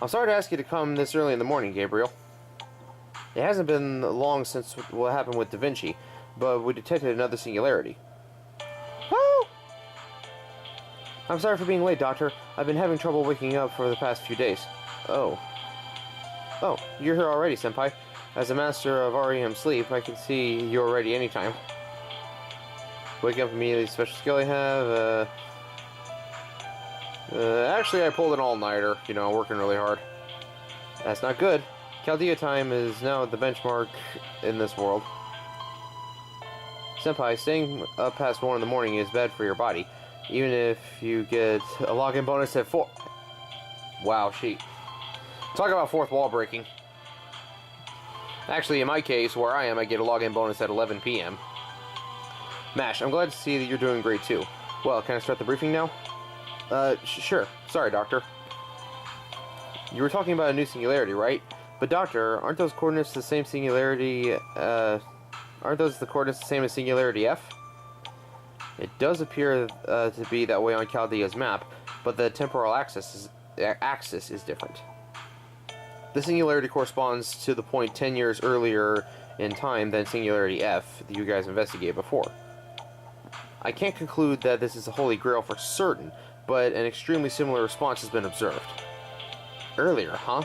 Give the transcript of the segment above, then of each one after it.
I'm sorry to ask you to come this early in the morning, Gabriel. It hasn't been long since what happened with Da Vinci, but we detected another singularity. Woo! I'm sorry for being late, Doctor. I've been having trouble waking up for the past few days. Oh. Oh, you're here already, Senpai. As a master of REM sleep, I can see you're ready anytime. Waking up immediately is a special skill I have. Actually, I pulled an all-nighter, working really hard. That's not good. Chaldea time is now the benchmark in this world. Senpai, staying up past 1 in the morning is bad for your body, even if you get a login bonus at 4. Wow, sheet. Talk about fourth wall breaking. Actually, in my case, where I am, I get a login bonus at 11 p.m. Mash, I'm glad to see that you're doing great too. Well, can I start the briefing now? Sure. Sorry, Doctor. You were talking about a new singularity, right? But Doctor, aren't those coordinates the same singularity, aren't those the coordinates the same as Singularity F? It does appear to be that way on Chaldea's map, but the temporal axis is different. The singularity corresponds to the point 10 years earlier in time than Singularity F that you guys investigated before. I can't conclude that this is the Holy Grail for certain, but an extremely similar response has been observed. Earlier, huh?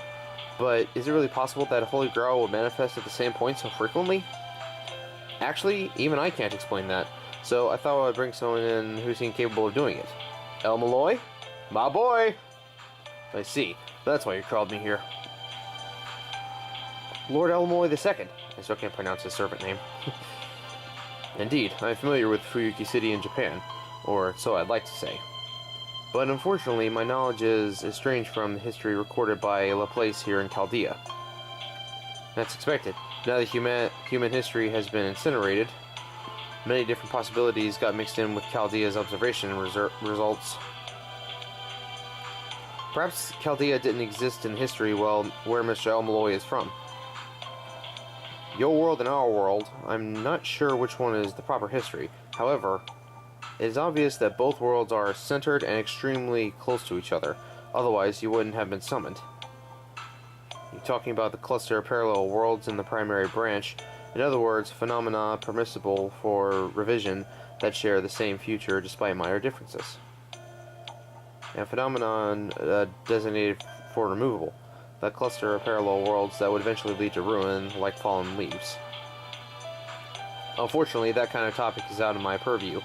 But is it really possible that a Holy Grail will manifest at the same point so frequently? Actually, even I can't explain that, so I thought I'd bring someone in who seemed capable of doing it. El Malloy? My boy! I see. That's why you called me here. Lord Elmoy II. I still can't pronounce his servant name. Indeed, I'm familiar with Fuyuki City in Japan, or so I'd like to say. But unfortunately, my knowledge is estranged from the history recorded by Laplace here in Chaldea. That's expected. Now that human history has been incinerated, many different possibilities got mixed in with Chaldea's observation results. Perhaps Chaldea didn't exist in history where Mr. El Malloy is from. Your world and our world, I'm not sure which one is the proper history. However, it is obvious that both worlds are centered and extremely close to each other, otherwise you wouldn't have been summoned. You're talking about the cluster of parallel worlds in the primary branch, in other words, phenomena permissible for revision that share the same future despite minor differences. And phenomenon designated for removable. The cluster of parallel worlds that would eventually lead to ruin, like fallen leaves. Unfortunately, that kind of topic is out of my purview.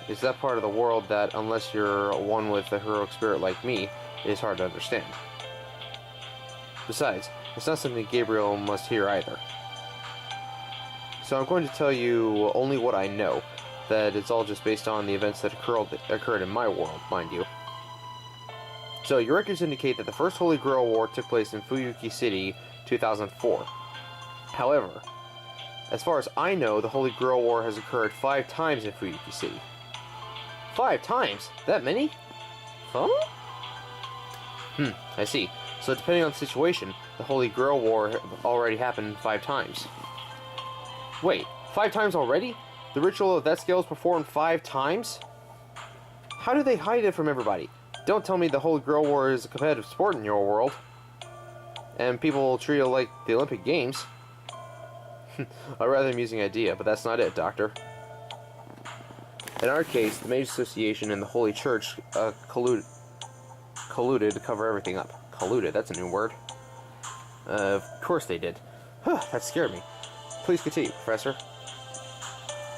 It's that part of the world that, unless you're one with a heroic spirit like me, is hard to understand. Besides, it's not something Gabriel must hear either. So I'm going to tell you only what I know, that it's all just based on the events that occurred in my world, mind you. So, your records indicate that the first Holy Grail War took place in Fuyuki City, 2004. However, as far as I know, the Holy Grail War has occurred 5 times in Fuyuki City. 5 times? That many? Huh? I see. So, depending on the situation, the Holy Grail War already happened 5 times. Wait, 5 times already? The ritual of that scale is performed 5 times? How do they hide it from everybody? Don't tell me the Holy Grail War is a competitive sport in your world. And people treat it like the Olympic Games. A rather amusing idea, but that's not it, Doctor. In our case, the Mage Association and the Holy Church colluded to cover everything up. Colluded, that's a new word. Of course they did. That scared me. Please continue, Professor.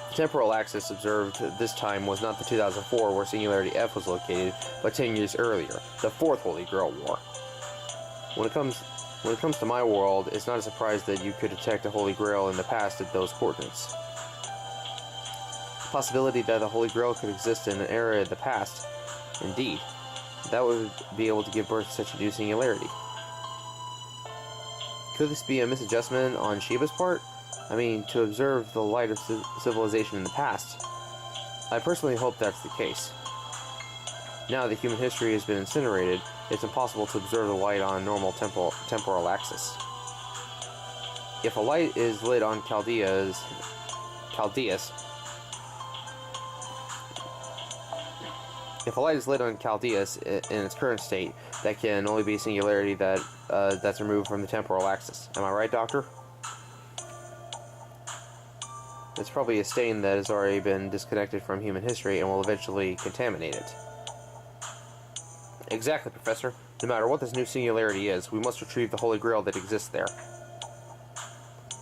The temporal axis observed this time was not the 2004 where Singularity F was located, but 10 years earlier, the Fourth Holy Grail War. When it comes to my world, it's not a surprise that you could detect a Holy Grail in the past at those coordinates. The possibility that the Holy Grail could exist in an era of the past, indeed, that would be able to give birth to such a new singularity. Could this be a misadjustment on Shiba's part? I mean, to observe the light of civilization in the past. I personally hope that's the case. Now that human history has been incinerated, it's impossible to observe the light on a normal temporal axis. If a light is lit on Chaldeus, If a light is lit on Chaldeus in its current state, that can only be a singularity that's removed from the temporal axis. Am I right, Doctor? It's probably a stain that has already been disconnected from human history and will eventually contaminate it. Exactly, Professor. No matter what this new singularity is, we must retrieve the Holy Grail that exists there.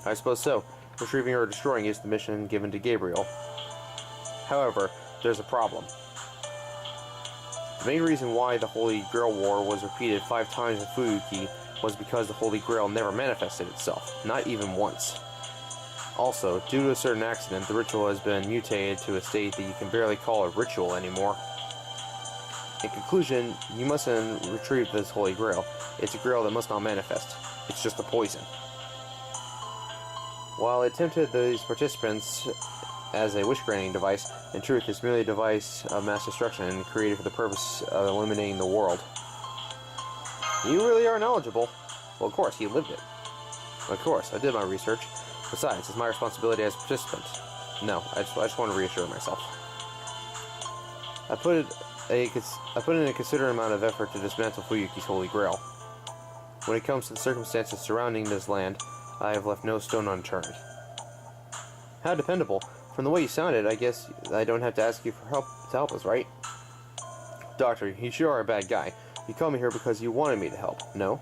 I suppose so. Retrieving or destroying is the mission given to Gabriel. However, there's a problem. The main reason why the Holy Grail War was repeated 5 times in Fuyuki was because the Holy Grail never manifested itself, not even once. Also, due to a certain accident, the ritual has been mutated to a state that you can barely call a ritual anymore. In conclusion, you mustn't retrieve this Holy Grail. It's a grail that must not manifest. It's just a poison. While it tempted these participants as a wish-granting device, in truth it's merely a device of mass destruction created for the purpose of eliminating the world. You really are knowledgeable. Well, of course, you lived it. Of course, I did my research. Besides, it's my responsibility as a participant. No, I just want to reassure myself. I put in a considerable amount of effort to dismantle Fuyuki's Holy Grail. When it comes to the circumstances surrounding this land, I have left no stone unturned. How dependable. From the way you sounded, I guess I don't have to ask you for help to help us, right? Doctor, you sure are a bad guy. You called me here because you wanted me to help, no?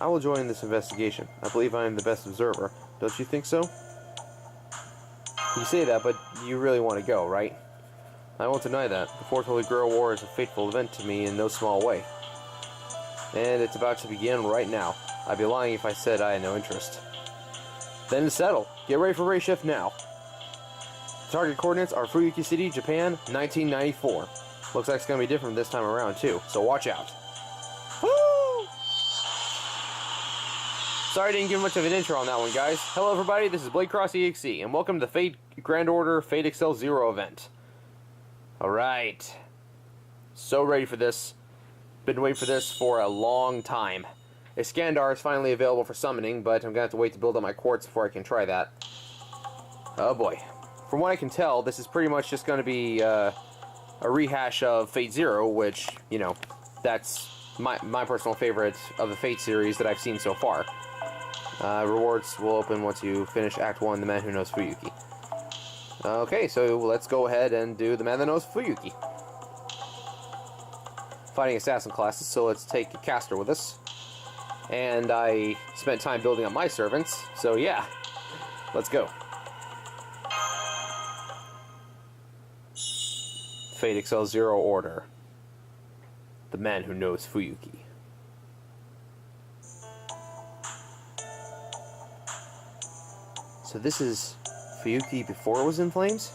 I will join this investigation. I believe I am the best observer. Don't you think so? You say that, but you really want to go, right? I won't deny that. The Fourth Holy Grail War is a fateful event to me in no small way. And it's about to begin right now. I'd be lying if I said I had no interest. Then it's settled. Get ready for race shift now. Target coordinates are Fuyuki City, Japan, 1994. Looks like it's going to be different this time around, too, so watch out. Woo! Sorry I didn't give much of an intro on that one, guys. Hello, everybody, this is Blade Cross EXE, and welcome to the Fate Grand Order Fate Accel 0 event. Alright. So ready for this. Been waiting for this for a long time. A Skandar is finally available for summoning, but I'm going to have to wait to build up my quartz before I can try that. Oh boy. From what I can tell, this is pretty much just going to be a rehash of Fate Zero, which, you know, that's my personal favorite of the Fate series that I've seen so far. Rewards will open once you finish Act 1, The Man Who Knows Fuyuki. Okay, so let's go ahead and do The Man That Knows Fuyuki. Fighting assassin classes, so let's take a caster with us. And I spent time building up my servants, so yeah, let's go. Fate Accel 0 Order. The Man Who Knows Fuyuki. So this is Fuyuki before it was in flames?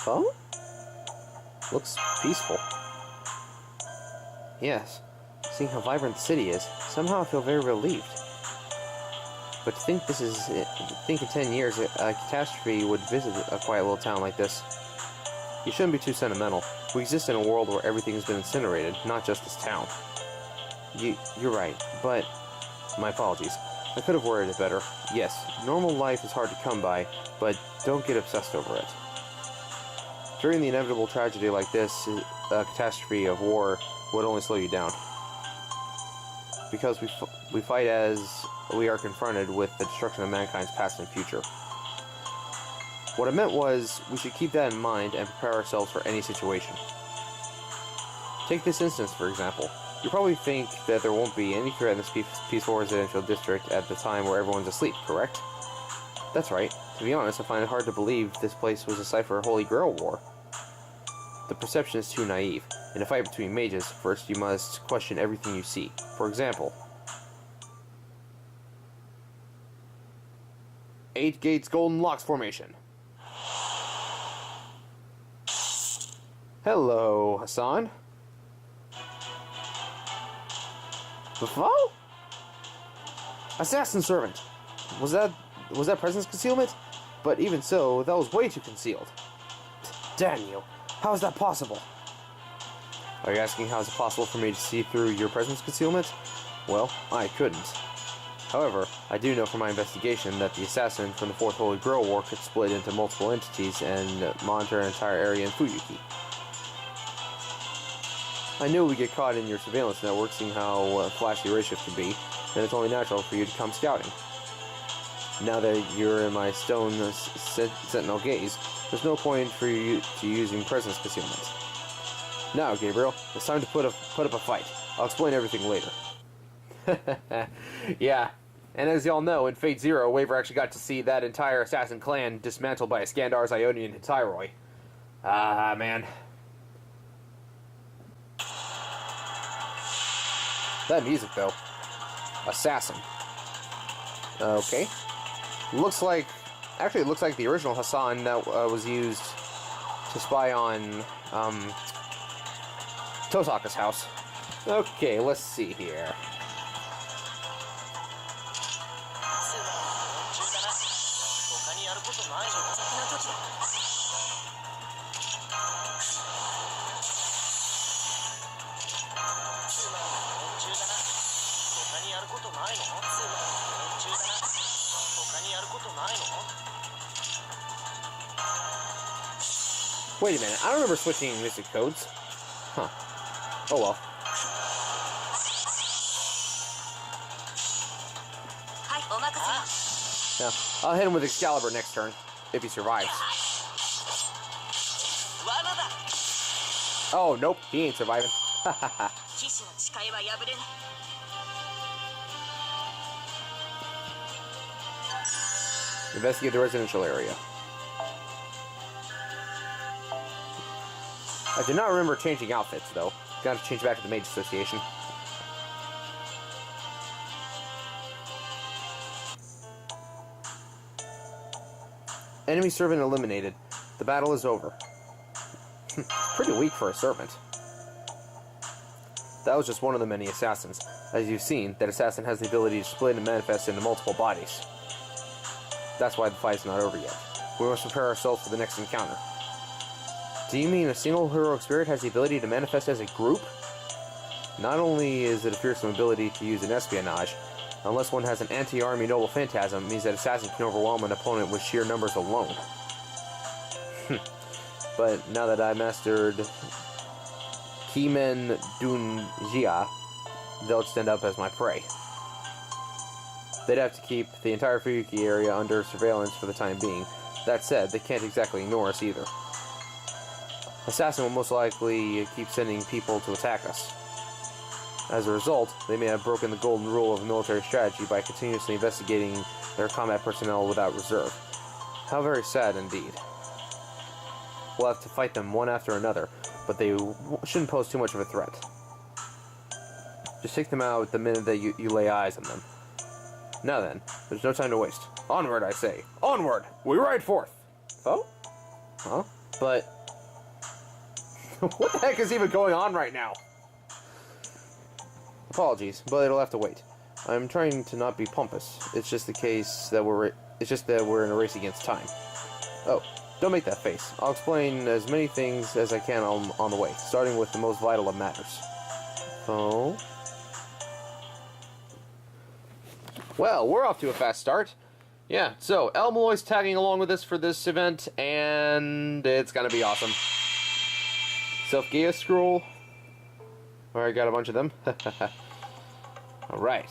Oh? Looks peaceful. Yes. Seeing how vibrant the city is, somehow I feel very relieved. But to think in 10 years a catastrophe would visit a quiet little town like this. You shouldn't be too sentimental. We exist in a world where everything has been incinerated, not just this town. You're right, but... My apologies. I could have worded it better. Yes, normal life is hard to come by, but don't get obsessed over it. During the inevitable tragedy like this, a catastrophe of war would only slow you down. Because we fight as we are confronted with the destruction of mankind's past and future. What I meant was, we should keep that in mind and prepare ourselves for any situation. Take this instance, for example. You probably think that there won't be any threat in this peaceful residential district at the time where everyone's asleep, correct? That's right. To be honest, I find it hard to believe this place was a site for a Holy Grail War. The perception is too naive. In a fight between mages, first you must question everything you see. For example, 8 Gates Golden Locks Formation. Hello, Hassan. Buffo? Assassin Servant. Was that presence concealment? But even so, that was way too concealed. Damn you. How is that possible? Are you asking how is it possible for me to see through your presence concealment? Well, I couldn't. However, I do know from my investigation that the assassin from the Fourth Holy Grail War could split into multiple entities and monitor an entire area in Fuyuki. I knew we'd get caught in your surveillance network, seeing how flashy your shift can be, and it's only natural for you to come scouting. Now that you're in my stone sentinel gaze, there's no point for you to using presence concealment. Now, Gabriel, it's time to put up a fight. I'll explain everything later. Yeah, and as y'all know, in Fate Zero, Waver actually got to see that entire assassin clan dismantled by Iskandar's Ionian Tyroi. Ah, man. That music, though. Assassin. Okay. Looks like the original Hassan that was used to spy on Tosaka's house. Okay, let's see here. Wait a minute, I don't remember switching mystic codes. Huh. Oh well. Yeah, I'll hit him with Excalibur next turn, if he survives. Oh, nope, he ain't surviving. Investigate the residential area. I do not remember changing outfits, though. Gotta change back to the Mage Association. Enemy servant eliminated. The battle is over. Pretty weak for a servant. That was just one of the many assassins. As you've seen, that assassin has the ability to split and manifest into multiple bodies. That's why the fight's not over yet. We must prepare ourselves for the next encounter. Do you mean a single heroic spirit has the ability to manifest as a group? Not only is it a fearsome ability to use in espionage, unless one has an anti-army noble phantasm, it means that assassin can overwhelm an opponent with sheer numbers alone. But now that I mastered Kimen Dunjia, they'll stand up as my prey. They'd have to keep the entire Fuyuki area under surveillance for the time being. That said, they can't exactly ignore us either. Assassin will most likely keep sending people to attack us. As a result, they may have broken the golden rule of military strategy by continuously investigating their combat personnel without reserve. How very sad indeed. We'll have to fight them one after another, but they shouldn't pose too much of a threat. Just take them out the minute that you lay eyes on them. Now then, there's no time to waste. Onward, I say. Onward! We ride forth! Oh? Huh? But... what the heck is even going on right now? Apologies, but it'll have to wait. I'm trying to not be pompous. It's just the case that we're in a race against time. Oh, don't make that face. I'll explain as many things as I can on the way, starting with the most vital of matters. Oh. Well, we're off to a fast start. Yeah, so El Malloy's tagging along with us for this event, and it's gonna be awesome. Self-Gaia scroll. Alright, got a bunch of them. Alright.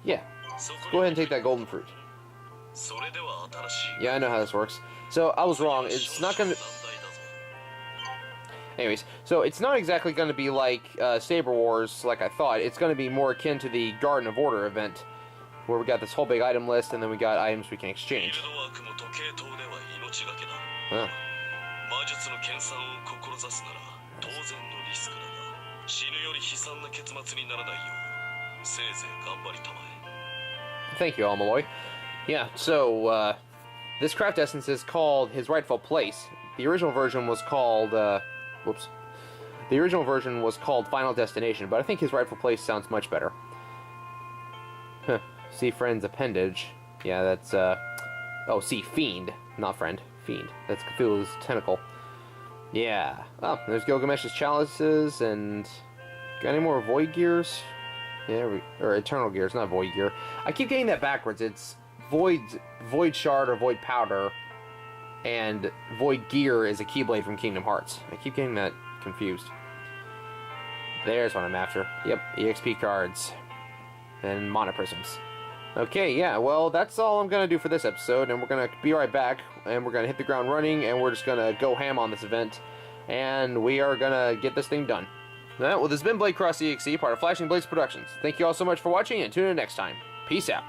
Yeah. Go ahead and take that golden fruit. Yeah, I know how this works. So, I was wrong. It's not gonna... Anyways, so it's not exactly going to be like Saber Wars like I thought. It's going to be more akin to the Garden of Order event, where we got this whole big item list, and then we got items we can exchange. Huh. Thank you, Almaloy. Yeah, so, this craft essence is called His Rightful Place. The original version was called, whoops. The original version was called Final Destination, but I think His Rightful Place sounds much better. Huh. See Friend's appendage. Yeah, that's, oh, see Fiend. Not Friend. Fiend. That's Cthulhu's tentacle. Yeah. Oh, there's Gilgamesh's chalices, and... got any more Void Gears? Yeah, or Eternal Gears, not Void Gear. I keep getting that backwards. It's Void Shard or Void Powder. and Void Gear is a Keyblade from Kingdom Hearts. I keep getting that confused. There's what I'm after. Yep, EXP cards. And Mana Prisms. Okay, yeah, well, that's all I'm going to do for this episode, and we're going to be right back, and we're going to hit the ground running, and we're just going to go ham on this event, and we are going to get this thing done. Alright, well, this has been Blade Cross EXE, part of Flashing Blades Productions. Thank you all so much for watching, and tune in next time. Peace out.